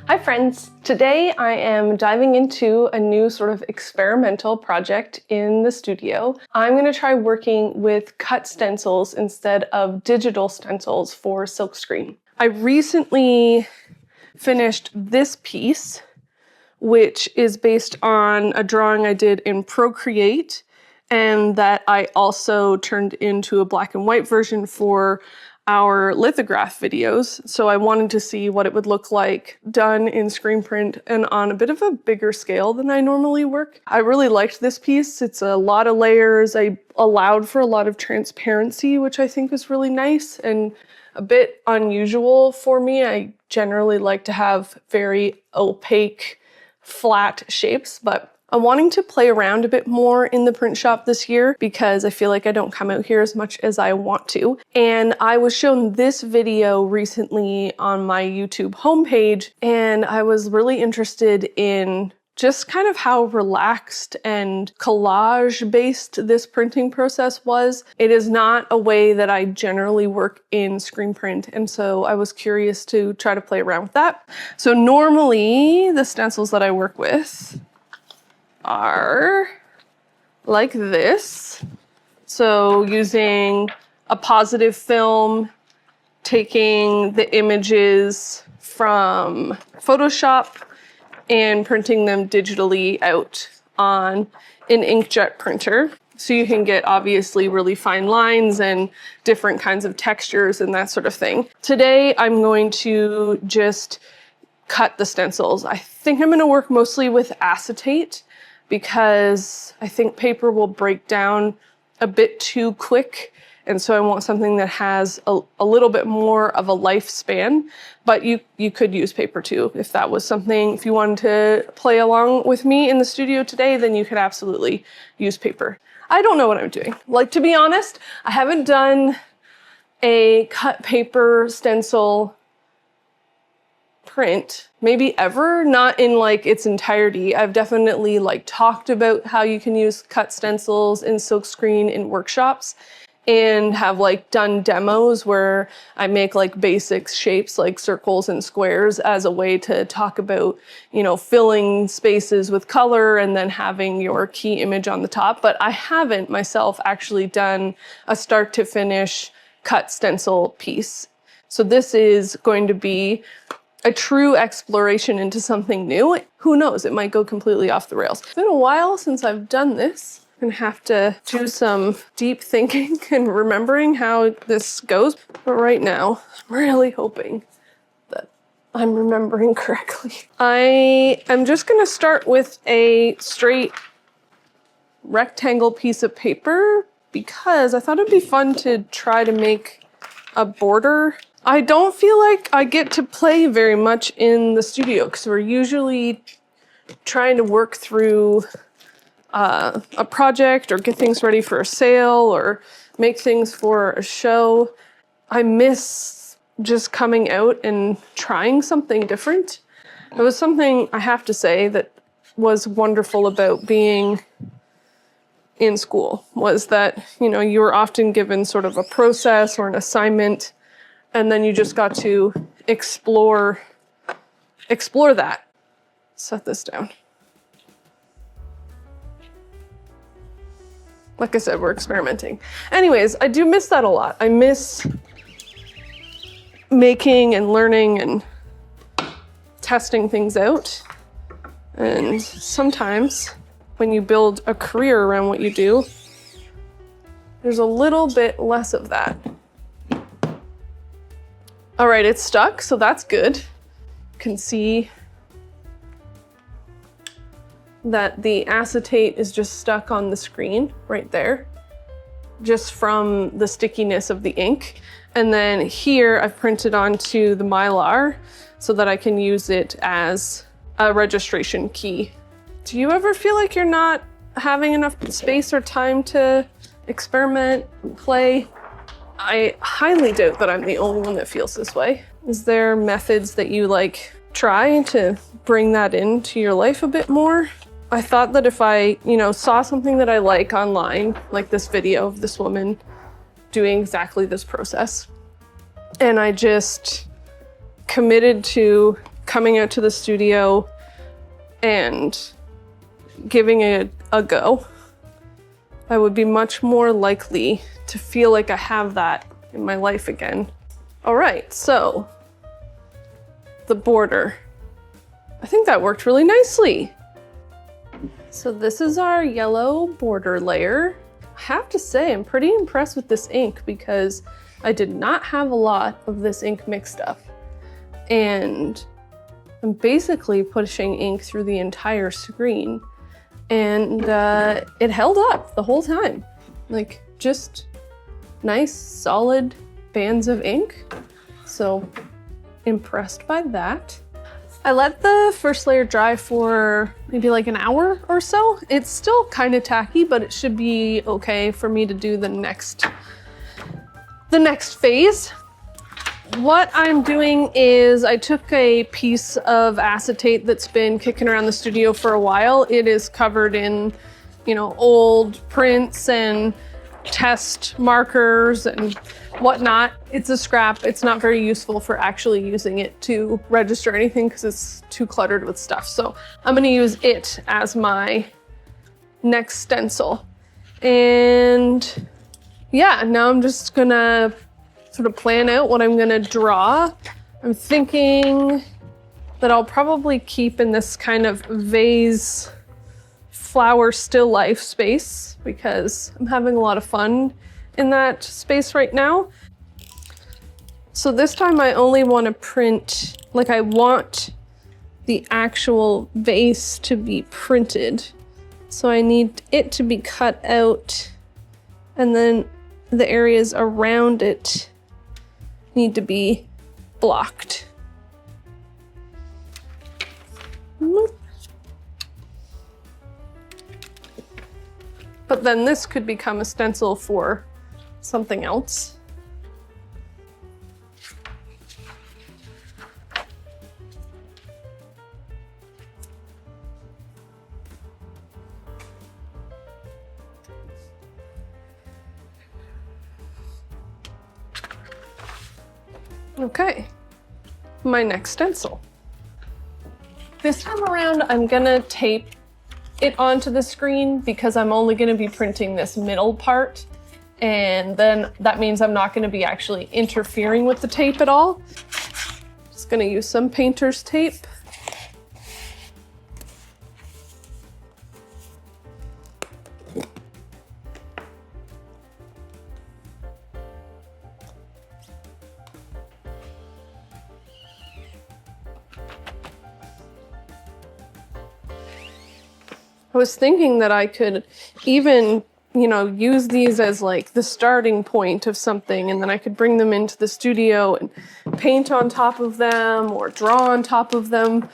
Hi friends! Today I am diving into a new sort of experimental project in the studio. I'm going to try working with cut stencils instead of digital stencils for silkscreen. I recently finished this piece, which is based on a drawing I did in Procreate, and that I also turned into a black and white version for our lithograph videos. So I wanted to see what it would look like done in screen print and on a bit of a bigger scale than I normally work. I really liked this piece. It's a lot of layers. I allowed for a lot of transparency, which I think is really nice and a bit unusual for me. I generally like to have very opaque, flat shapes, but I'm wanting to play around a bit more in the print shop this year because I feel like I don't come out here as much as I want to. And I was shown this video recently on my YouTube homepage, and I was really interested in just kind of how relaxed and collage-based this printing process was. It is not a way that I generally work in screen print, and so I was curious to try to play around with that. So normally, the stencils that I work with are like this. So using a positive film, taking the images from Photoshop and printing them digitally out on an inkjet printer. So you can get obviously really fine lines and different kinds of textures and that sort of thing. Today I'm going to just cut the stencils. I think I'm going to work mostly with acetate because I think paper will break down a bit too quick. And so I want something that has a little bit more of a lifespan, but you could use paper too. If that was something, if you wanted to play along with me in the studio today, then you could absolutely use paper. I don't know what I'm doing. Like, to be honest, I haven't done a cut paper stencil print maybe ever, not in like its entirety. I've definitely like talked about how you can use cut stencils in silkscreen in workshops and have like done demos where I make like basic shapes like circles and squares as a way to talk about, you know, filling spaces with color and then having your key image on the top. But I haven't myself actually done a start to finish cut stencil piece. So this is going to be a true exploration into something new. Who knows, it might go completely off the rails. It's been a while since I've done this. I'm gonna have to do some deep thinking and remembering how this goes. But right now, I'm really hoping that I'm remembering correctly. I am just gonna start with a straight rectangle piece of paper because I thought it'd be fun to try to make a border. I don't feel like I get to play very much in the studio because we're usually trying to work through a project or get things ready for a sale or make things for a show. I miss just coming out and trying something different. It was something, I have to say, that was wonderful about being in school, was that, you know, you were often given sort of a process or an assignment, and then you just got to explore that. Set this down. Like I said, we're experimenting. Anyways, I do miss that a lot. I miss making and learning and testing things out. And sometimes when you build a career around what you do, there's a little bit less of that. All right, it's stuck, so that's good. You can see that the acetate is just stuck on the screen right there, just from the stickiness of the ink. And then here I've printed onto the Mylar so that I can use it as a registration key. Do you ever feel like you're not having enough space or time to experiment, play? I highly doubt that I'm the only one that feels this way. Is there methods that you like try to bring that into your life a bit more? I thought that if I, you know, saw something that I like online, like this video of this woman doing exactly this process, and I just committed to coming out to the studio and giving it a go, I would be much more likely to feel like I have that in my life again. All right, so the border. I think that worked really nicely. So this is our yellow border layer. I have to say, I'm pretty impressed with this ink because I did not have a lot of this ink mixed up. And I'm basically pushing ink through the entire screen. And it held up the whole time. Like, just nice, solid bands of ink. So, impressed by that. I let the first layer dry for maybe like an hour or so. It's still kind of tacky, but it should be okay for me to do the next phase. What I'm doing is I took a piece of acetate that's been kicking around the studio for a while. It is covered in, you know, old prints and test markers and whatnot. It's a scrap. It's not very useful for actually using it to register anything because it's too cluttered with stuff. So I'm gonna use it as my next stencil. And yeah, now I'm just gonna sort of plan out what I'm gonna draw. I'm thinking that I'll probably keep in this kind of vase flower still life space because I'm having a lot of fun in that space right now. So this time I only want to print, like I want the actual vase to be printed. So I need it to be cut out and then the areas around it need to be blocked. But then this could become a stencil for something else. Okay, my next stencil. This time around, I'm gonna tape it onto the screen because I'm only gonna be printing this middle part. And then that means I'm not gonna be actually interfering with the tape at all. Just gonna use some painter's tape. I was thinking that I could even, you know, use these as like the starting point of something, and then I could bring them into the studio and paint on top of them or draw on top of them.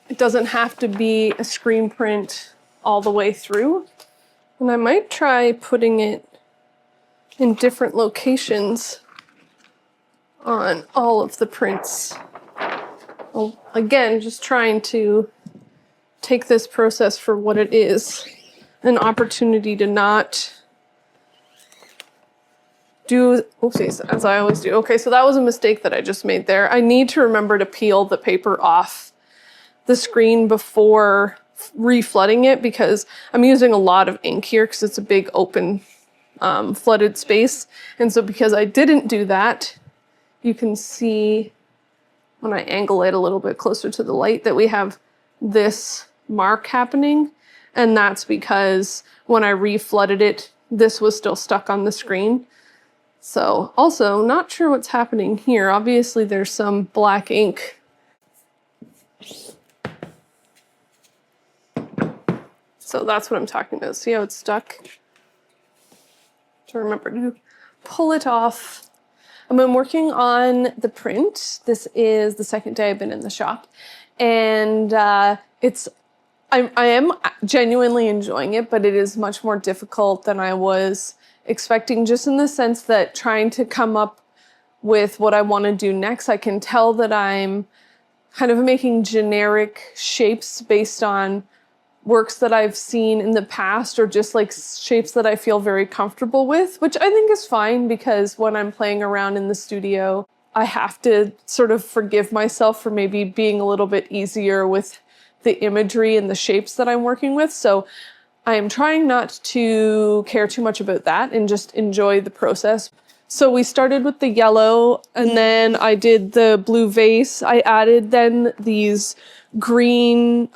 It doesn't have to be a screen print all the way through. And I might try putting it in different locations on all of the prints. Well, again, just trying to take this process for what it is, an opportunity to not do, oopsies, as I always do. Okay, so that was a mistake that I just made there. I need to remember to peel the paper off the screen before reflooding it because I'm using a lot of ink here because it's a big open flooded space. And so because I didn't do that, you can see when I angle it a little bit closer to the light that we have this mark happening, and that's because when I reflooded it, this was still stuck on the screen. So also not sure what's happening here. Obviously there's some black ink. So that's what I'm talking about. See how it's stuck? So remember to pull it off. I've been working on the print. This is the second day I've been in the shop, and I am genuinely enjoying it, but it is much more difficult than I was expecting, just in the sense that trying to come up with what I want to do next, I can tell that I'm kind of making generic shapes based on works that I've seen in the past, or just like shapes that I feel very comfortable with, which I think is fine because when I'm playing around in the studio, I have to sort of forgive myself for maybe being a little bit easier with the imagery and the shapes that I'm working with. So I am trying not to care too much about that and just enjoy the process. So we started with the yellow, and then I did the blue vase. I added then these green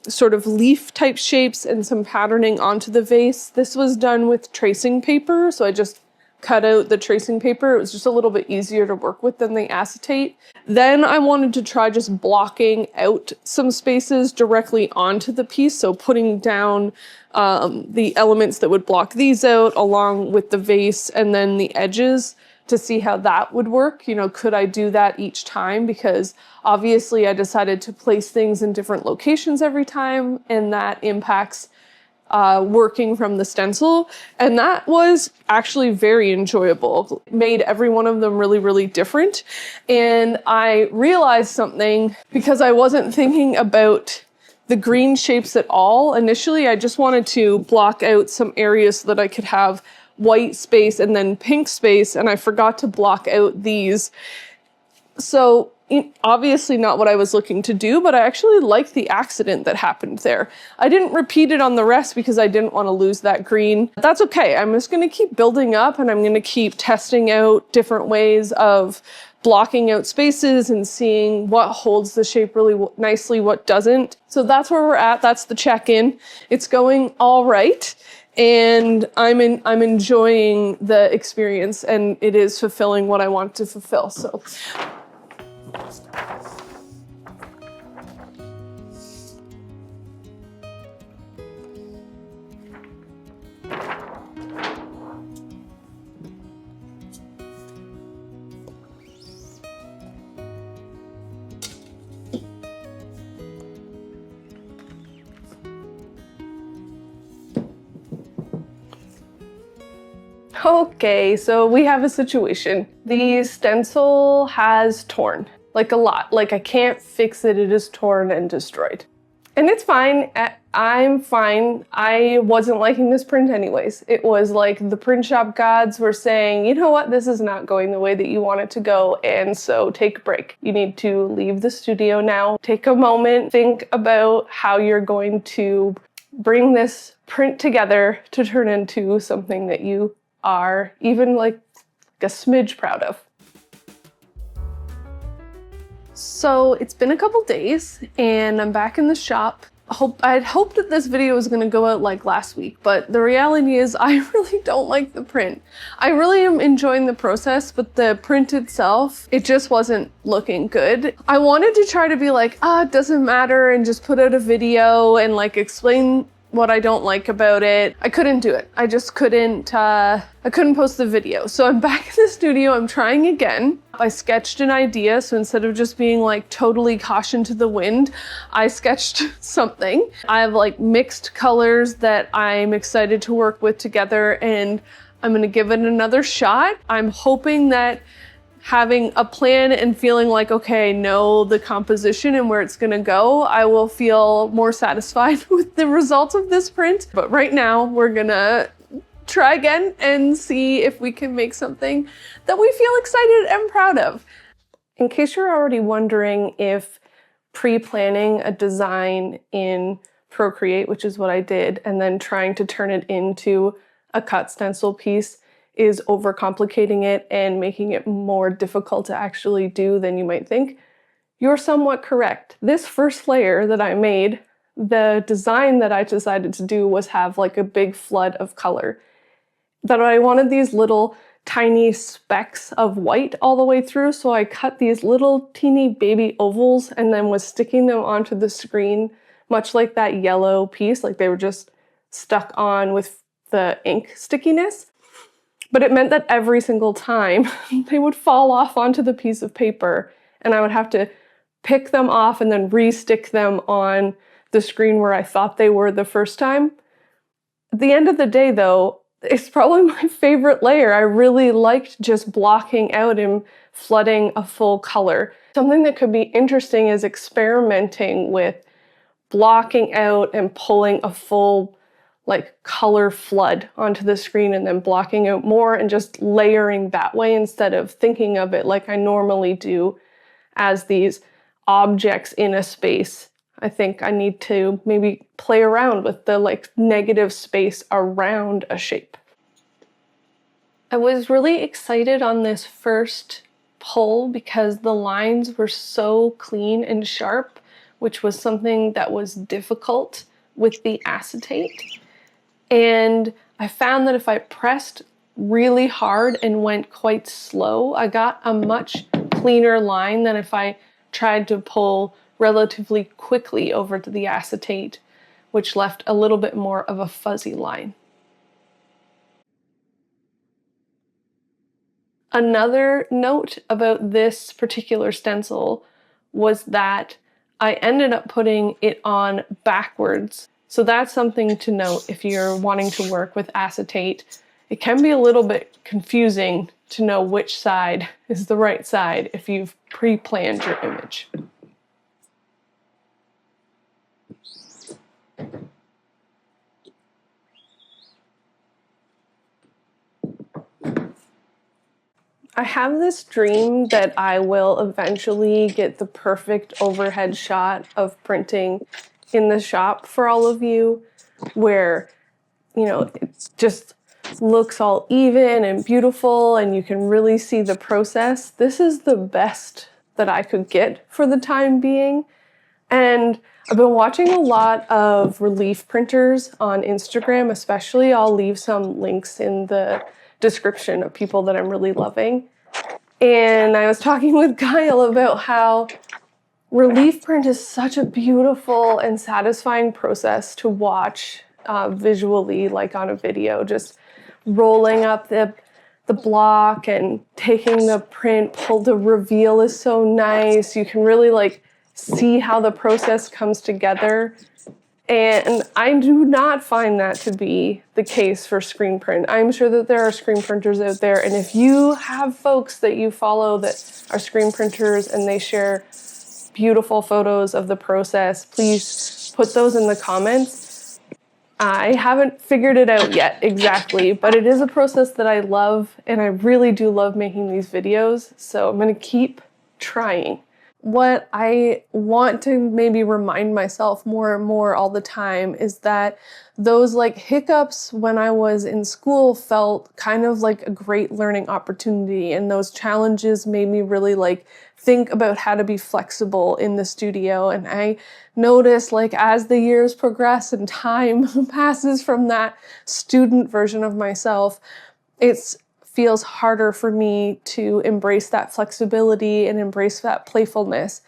sort of leaf type shapes and some patterning onto the vase. This was done with tracing paper, so I just cut out the tracing paper. It was just a little bit easier to work with than the acetate. Then I wanted to try just blocking out some spaces directly onto the piece, so putting down the elements that would block these out along with the vase and then the edges to see how that would work. You know, could I do that each time? Because obviously I decided to place things in different locations every time, and that impacts working from the stencil, and that was actually very enjoyable. It made every one of them really, really different. And I realized something because I wasn't thinking about the green shapes at all. Initially, I just wanted to block out some areas so that I could have white space and then pink space, and I forgot to block out these. So obviously not what I was looking to do, but I actually liked the accident that happened there. I didn't repeat it on the rest because I didn't want to lose that green. That's okay. I'm just going to keep building up, and I'm going to keep testing out different ways of blocking out spaces and seeing what holds the shape really nicely, what doesn't. So that's where we're at. That's the check-in. It's going all right. And I'm enjoying the experience, and it is fulfilling what I want to fulfill. So okay, so we have a situation. The stencil has torn, like a lot. Like I can't fix it, it is torn and destroyed. And it's fine, I'm fine. I wasn't liking this print anyways. It was like the print shop gods were saying, you know what, this is not going the way that you want it to go, and so take a break. You need to leave the studio now. Take a moment, think about how you're going to bring this print together to turn into something that you are even like a smidge proud of. So it's been a couple days and I'm back in the shop. I'd hoped that this video was going to go out like last week, but the reality is I really don't like the print. I really am enjoying the process, but the print itself, it just wasn't looking good. I wanted to try to be like, it doesn't matter, and just put out a video and like explain what I don't like about it. I couldn't do it. I just couldn't, I couldn't post the video. So I'm back in the studio, I'm trying again. I sketched an idea, so instead of just being like totally caution to the wind, I sketched something. I have like mixed colors that I'm excited to work with together, and I'm gonna give it another shot. I'm hoping that having a plan and feeling like, okay, I know the composition and where it's gonna go, I will feel more satisfied with the results of this print. But right now, we're gonna try again and see if we can make something that we feel excited and proud of. In case you're already wondering if pre-planning a design in Procreate, which is what I did, and then trying to turn it into a cut stencil piece is overcomplicating it and making it more difficult to actually do than you might think, you're somewhat correct. This first layer that I made, the design that I decided to do was have like a big flood of color. But I wanted these little tiny specks of white all the way through, so I cut these little teeny baby ovals and then was sticking them onto the screen, much like that yellow piece, like they were just stuck on with the ink stickiness. But it meant that every single time they would fall off onto the piece of paper, and I would have to pick them off and then re-stick them on the screen where I thought they were the first time. At the end of the day though, it's probably my favorite layer. I really liked just blocking out and flooding a full color. Something that could be interesting is experimenting with blocking out and pulling a full like color flood onto the screen and then blocking out more and just layering that way instead of thinking of it like I normally do as these objects in a space. I think I need to maybe play around with the like negative space around a shape. I was really excited on this first pull because the lines were so clean and sharp, which was something that was difficult with the acetate. And I found that if I pressed really hard and went quite slow, I got a much cleaner line than if I tried to pull relatively quickly over to the acetate, which left a little bit more of a fuzzy line. Another note about this particular stencil was that I ended up putting it on backwards. So that's something to note if you're wanting to work with acetate. It can be a little bit confusing to know which side is the right side if you've pre-planned your image. I have this dream that I will eventually get the perfect overhead shot of printing in the shop for all of you, where, you know, it just looks all even and beautiful and you can really see the process. This is the best that I could get for the time being. And I've been watching a lot of relief printers on Instagram, especially. I'll leave some links in the description of people that I'm really loving. And I was talking with Kyle about how relief print is such a beautiful and satisfying process to watch visually, like on a video, just rolling up the block and taking the print pull. The reveal is so nice. You can really like see how the process comes together. And I do not find that to be the case for screen print. I'm sure that there are screen printers out there, and if you have folks that you follow that are screen printers and they share beautiful photos of the process, please put those in the comments. I haven't figured it out yet exactly, but it is a process that I love, and I really do love making these videos, so I'm gonna keep trying. What I want to maybe remind myself more and more all the time is that those like hiccups when I was in school felt kind of like a great learning opportunity, and those challenges made me really like think about how to be flexible in the studio. And I noticed like as the years progress and time passes from that student version of myself, it feels harder for me to embrace that flexibility and embrace that playfulness.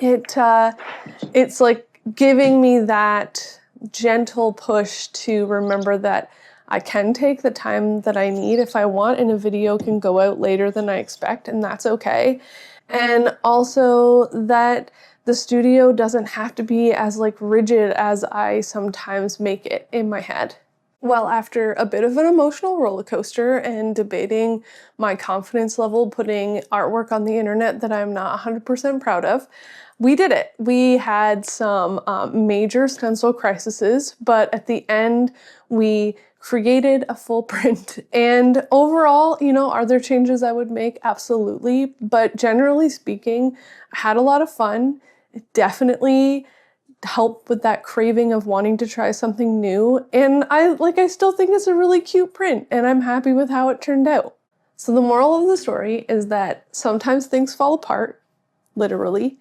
It's like giving me that gentle push to remember that I can take the time that I need if I want, and a video can go out later than I expect, and that's okay. And also that the studio doesn't have to be as like rigid as I sometimes make it in my head. Well, after a bit of an emotional roller coaster and debating my confidence level putting artwork on the internet that I'm not 100% proud of, we did it. We had some major stencil crises, but at the end we created a full print. And overall, you know, are there changes I would make? Absolutely. But generally speaking, I had a lot of fun. It definitely help with that craving of wanting to try something new. And I still think it's a really cute print, and I'm happy with how it turned out. So the moral of the story is that sometimes things fall apart, literally,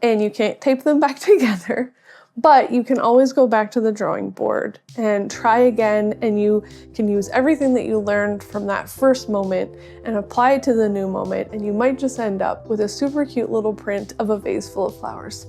and you can't tape them back together, but you can always go back to the drawing board and try again, and you can use everything that you learned from that first moment and apply it to the new moment, and you might just end up with a super cute little print of a vase full of flowers.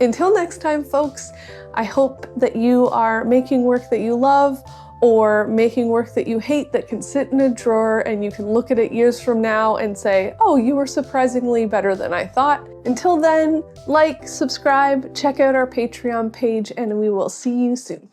Until next time, folks, I hope that you are making work that you love, or making work that you hate that can sit in a drawer and you can look at it years from now and say, oh, you were surprisingly better than I thought. Until then, like, subscribe, check out our Patreon page, and we will see you soon.